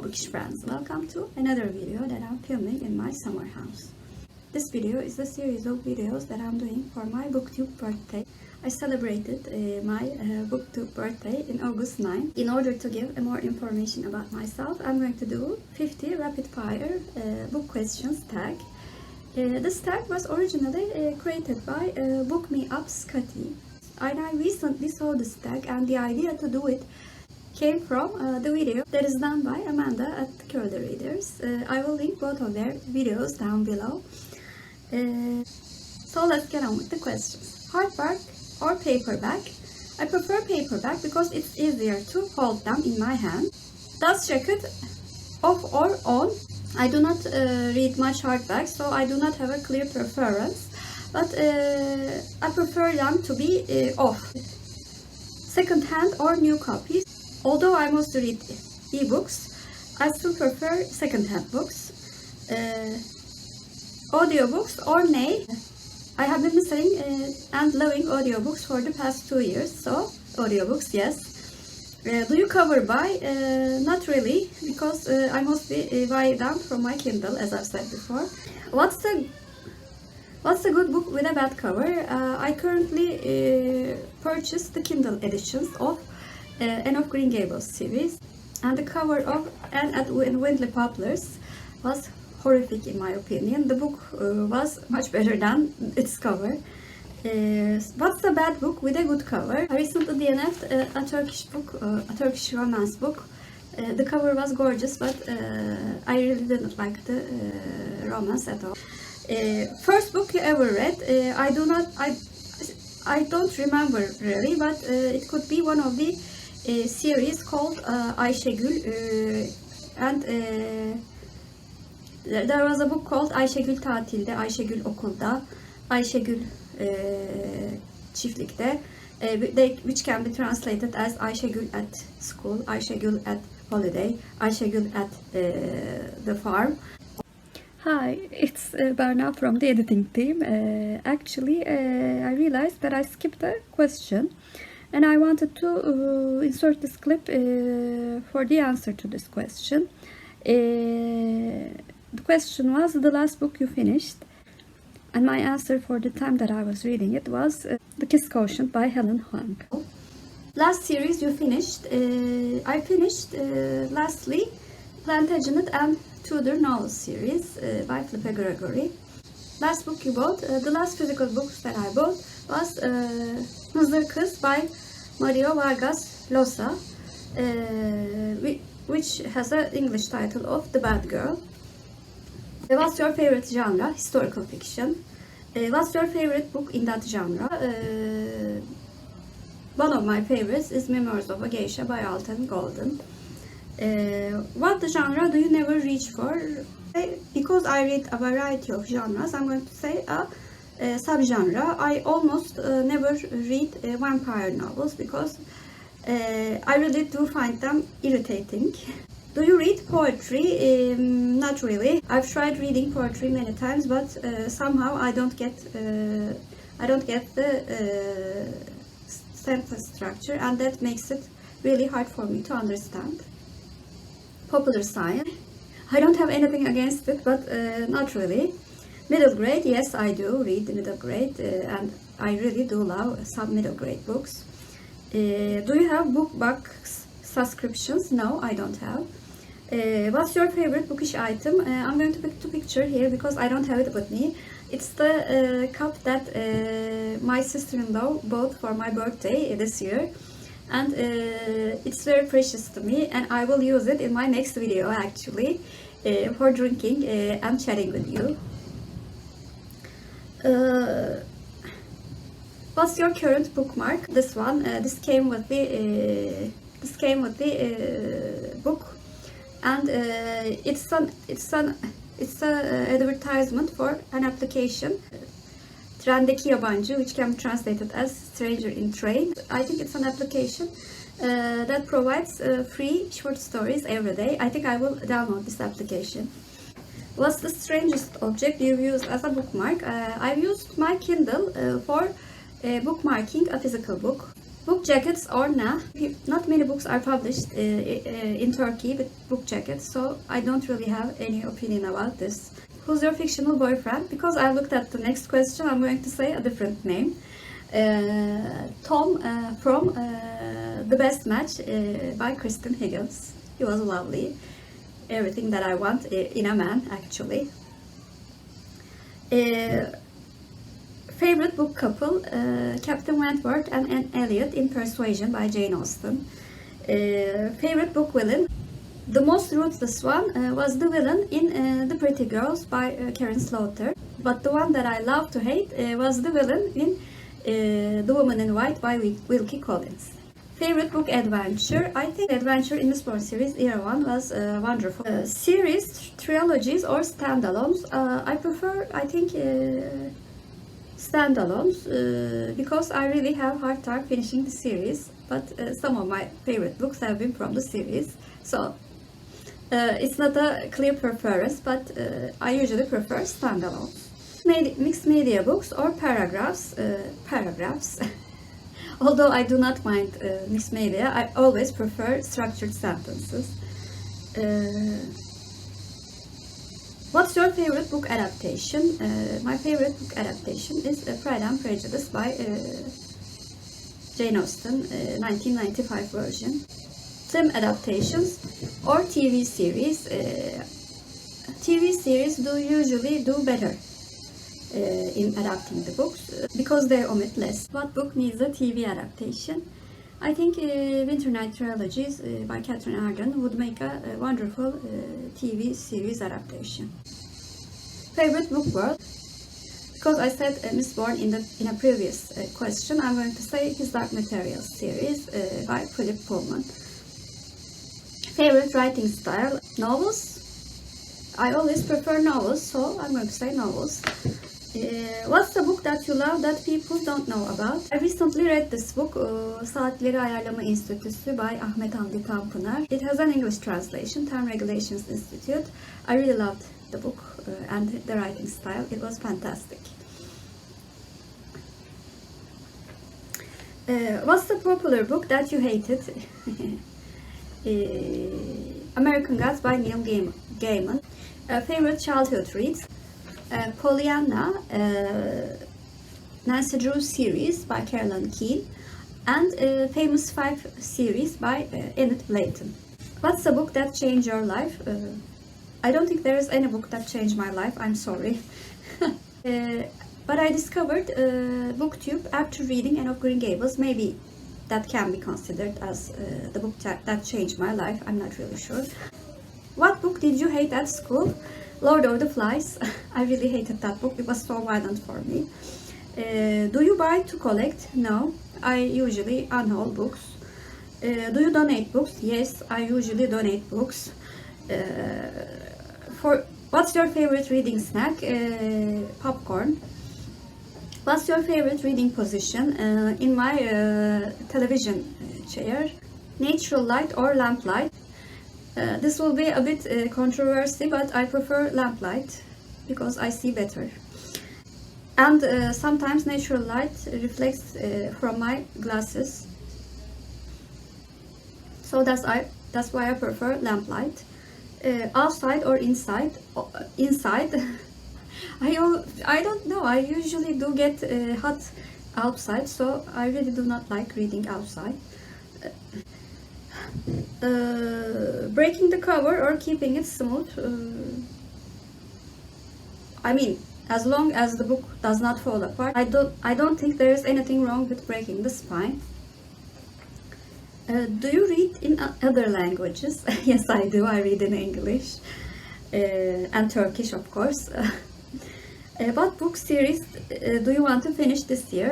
Bookish friends, welcome to another video that I'm filming in my summer house. This video is a series of videos that I'm doing for my BookTube birthday. I celebrated my BookTube birthday in August 9. In order to give more information about myself, I'm going to do 50 rapid fire book questions tag. This tag was originally created by BookMeUpScotty. I recently saw this tag and the idea to do it came from the video that is done by Amanda at Curly Readers. I will link both of their videos down below. So let's get on with the questions. Hardback or paperback? I prefer paperback because it's easier to hold them in my hand. Does jacket off or on? I do not read much hardback, so I do not have a clear preference, but I prefer them to be off. Second hand or new copies? Although I mostly read ebooks, I still prefer second-hand books. Audiobooks or nay? I have been listening and loving audiobooks for the past 2 years, so audiobooks, yes. Do you cover buy? Not really, because I mostly buy them from my Kindle, as I've said before. What's a good book with a bad cover? I currently purchased the Kindle editions of Anne of Green Gables series, and the cover of Anne at Windley Poplars was horrific in my opinion. The book was much better than its cover. What's a bad book with a good cover? I recently DNF'd a Turkish book, a Turkish romance book. The cover was gorgeous, but I really didn't like the romance at all. First book you ever read? I don't remember really, but it could be one of the series called Ayşegül, and there was a book called Ayşegül Tatilde, Ayşegül Okulda, Ayşegül Çiftlikte, which can be translated as Ayşegül at school, Ayşegül at holiday, Ayşegül at the farm. Hi, it's Berna from the editing team. Actually, I realized that I skipped a question, and I wanted to insert this clip for the answer to this question. The question was the last book you finished, and my answer for the time that I was reading it was The Kiss Quotient by Helen Huang. Last series you finished? I finished lastly Plantagenet and Tudor Novels series by Philippa Gregory. Last book you bought? The last physical books that I bought was Mızır Kız by Mario Vargas Llosa, which has an English title of The Bad Girl. What's your favorite genre? Historical fiction. What's your favorite book in that genre? One of my favorites is Memoirs of a Geisha by Alton Golden. What genre do you never reach for? Because I read a variety of genres, I'm going to say a subgenre. I almost never read vampire novels because I really do find them irritating. Do you read poetry? Not really. I've tried reading poetry many times, but somehow I don't get the sentence structure, and that makes it really hard for me to understand. Popular science. I don't have anything against it, but not really. Middle grade, yes, I do read the middle grade, and I really do love some middle grade books. Do you have BookMarks subscriptions? No, I don't have. What's your favorite bookish item? I'm going to pick the picture here because I don't have it with me. It's the cup that my sister-in-law bought for my birthday this year, and it's very precious to me, and I will use it in my next video actually for drinking and chatting with you. What's your current bookmark? This one. This came with the book, and it's an advertisement for an application, Trendeki Yabancı, which can be translated as Stranger in Train. I think it's an application that provides free short stories every day. I think I will download this application. What's the strangest object you've used as a bookmark? I've used my Kindle for bookmarking a physical book. Book jackets or nah? Not many books are published in Turkey with book jackets, so I don't really have any opinion about this. Who's your fictional boyfriend? Because I looked at the next question, I'm going to say a different name. Tom from The Best Match by Kristen Higgins. He was lovely. Everything that I want in a man, actually. Favorite book couple, Captain Wentworth and Anne Elliot in Persuasion by Jane Austen. Favorite book villain, the most ruthless one was the villain in The Pretty Girls by Karen Slaughter. But the one that I love to hate was the villain in The Woman in White by Wilkie Collins. Favorite book adventure, I think adventure in the Mistborn series Era 1 was wonderful. Series, trilogies or standalones, I prefer, I think, standalones because I really have hard time finishing the series, but some of my favorite books have been from the series, so it's not a clear preference, but I usually prefer standalones. Mixed media books or paragraphs. Although I do not mind mixed media, I always prefer structured sentences. What's your favorite book adaptation? My favorite book adaptation is Pride and Prejudice by Jane Austen, 1995 version. Film adaptations or TV series. TV series usually do better in adapting the books because they omit less. What book needs a TV adaptation? I think Winter Night Trilogies by Catherine Arden would make a wonderful TV series adaptation. Favorite book world? Because I said Mistborn in a previous question, I'm going to say His Dark Materials series by Philip Pullman. Favorite writing style? Novels? I always prefer novels, so I'm going to say novels. What's the book that you love that people don't know about? I recently read this book, Saatleri Ayarlama Enstitüsü by Ahmet Hamdi Tanpınar. It has an English translation, Time Regulations Institute. I really loved the book and the writing style. It was fantastic. What's the popular book that you hated? American Gods by Neil Gaiman. Favorite childhood reads? Pollyanna, Nancy Drew series by Carolyn Keene, and Famous Five series by Enid Blyton. What's a book that changed your life? I don't think there is any book that changed my life, I'm sorry. But I discovered BookTube after reading Anne of Green Gables. Maybe that can be considered as the book that changed my life, I'm not really sure. What book did you hate at school? Lord of the Flies. I really hated that book. It was so violent for me. Do you buy to collect? No. I usually unhaul books. Do you donate books? Yes, I usually donate books. What's your favorite reading snack? Popcorn. What's your favorite reading position? In my television chair. Natural light or lamp light? This will be a bit controversial, but I prefer lamplight because I see better. And sometimes natural light reflects from my glasses. So that's why I prefer lamplight. Outside or inside? Inside. I don't know. I usually do get hot outside, so I really do not like reading outside. Breaking the cover or keeping it smooth? I mean, as long as the book does not fall apart, I don't think there is anything wrong with breaking the spine. Do you read in other languages? Yes, I do. I read in English and Turkish, of course. What book series do you want to finish this year?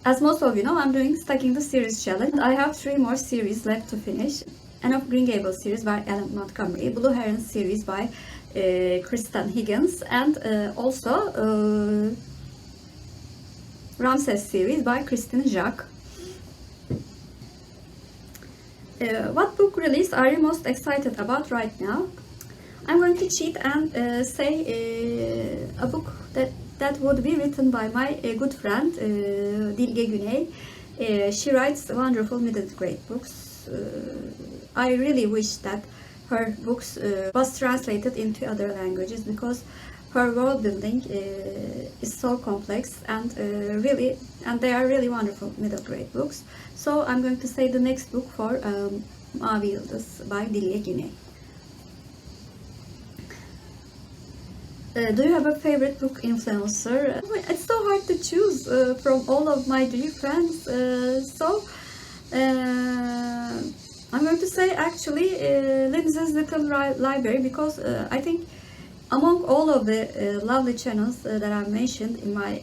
As most of you know, I'm doing Stacking the Series Challenge. I have 3 more series left to finish. Anne of Green Gables series by Ellen Montgomery, Blue Heron series by Kristen Higgins, and also Ramses series by Christine Jacques. What book release are you most excited about right now? I'm going to cheat and say a book that that would be written by my good friend Dilge Güney. She writes wonderful middle grade books. I really wish that her books was translated into other languages, because her world building is so complex and they are really wonderful middle grade books. So I'm going to say the next book for Mavi Yıldız by Dilge Güney. Do you have a favorite book influencer? It's so hard to choose from all of my dear friends. I'm going to say actually Lindsay's Little Library, because I think among all of the lovely channels that I've mentioned in my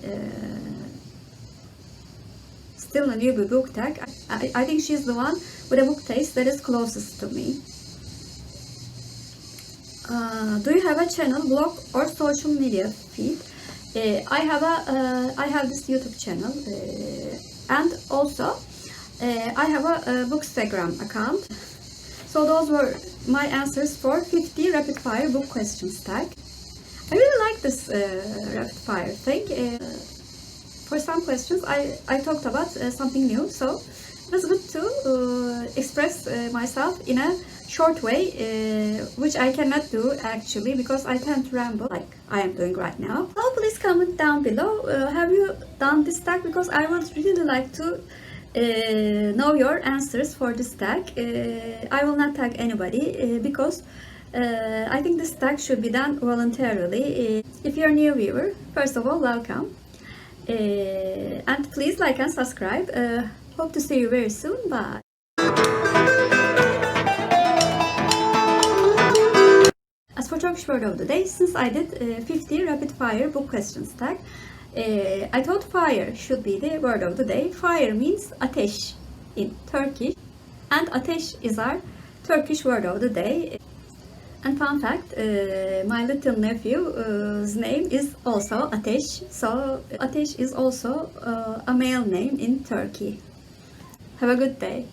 Still a Newbie book tag, I think she's the one with a book taste that is closest to me. Do you have a channel, blog, or social media feed? I have this YouTube channel, and also I have a Bookstagram account. So those were my answers for 50 rapid fire book questions tag. I really like this rapid fire thing. For some questions I talked about something new, so it was good to express myself in a short way, which I cannot do actually, because I tend to ramble like I am doing right now. So please comment down below, have you done this tag, because I would really like to know your answers for this tag. I will not tag anybody because I think this tag should be done voluntarily. If you're a new viewer, first of all, welcome. And please like and subscribe. Hope to see you very soon. Bye. As for Turkish word of the day, since I did 50 rapid fire book questions tag, I thought fire should be the word of the day. Fire means ateş in Turkish, and ateş is our Turkish word of the day. And fun fact, my little nephew's name is also Ateş, so Ateş is also a male name in Turkey. Have a good day.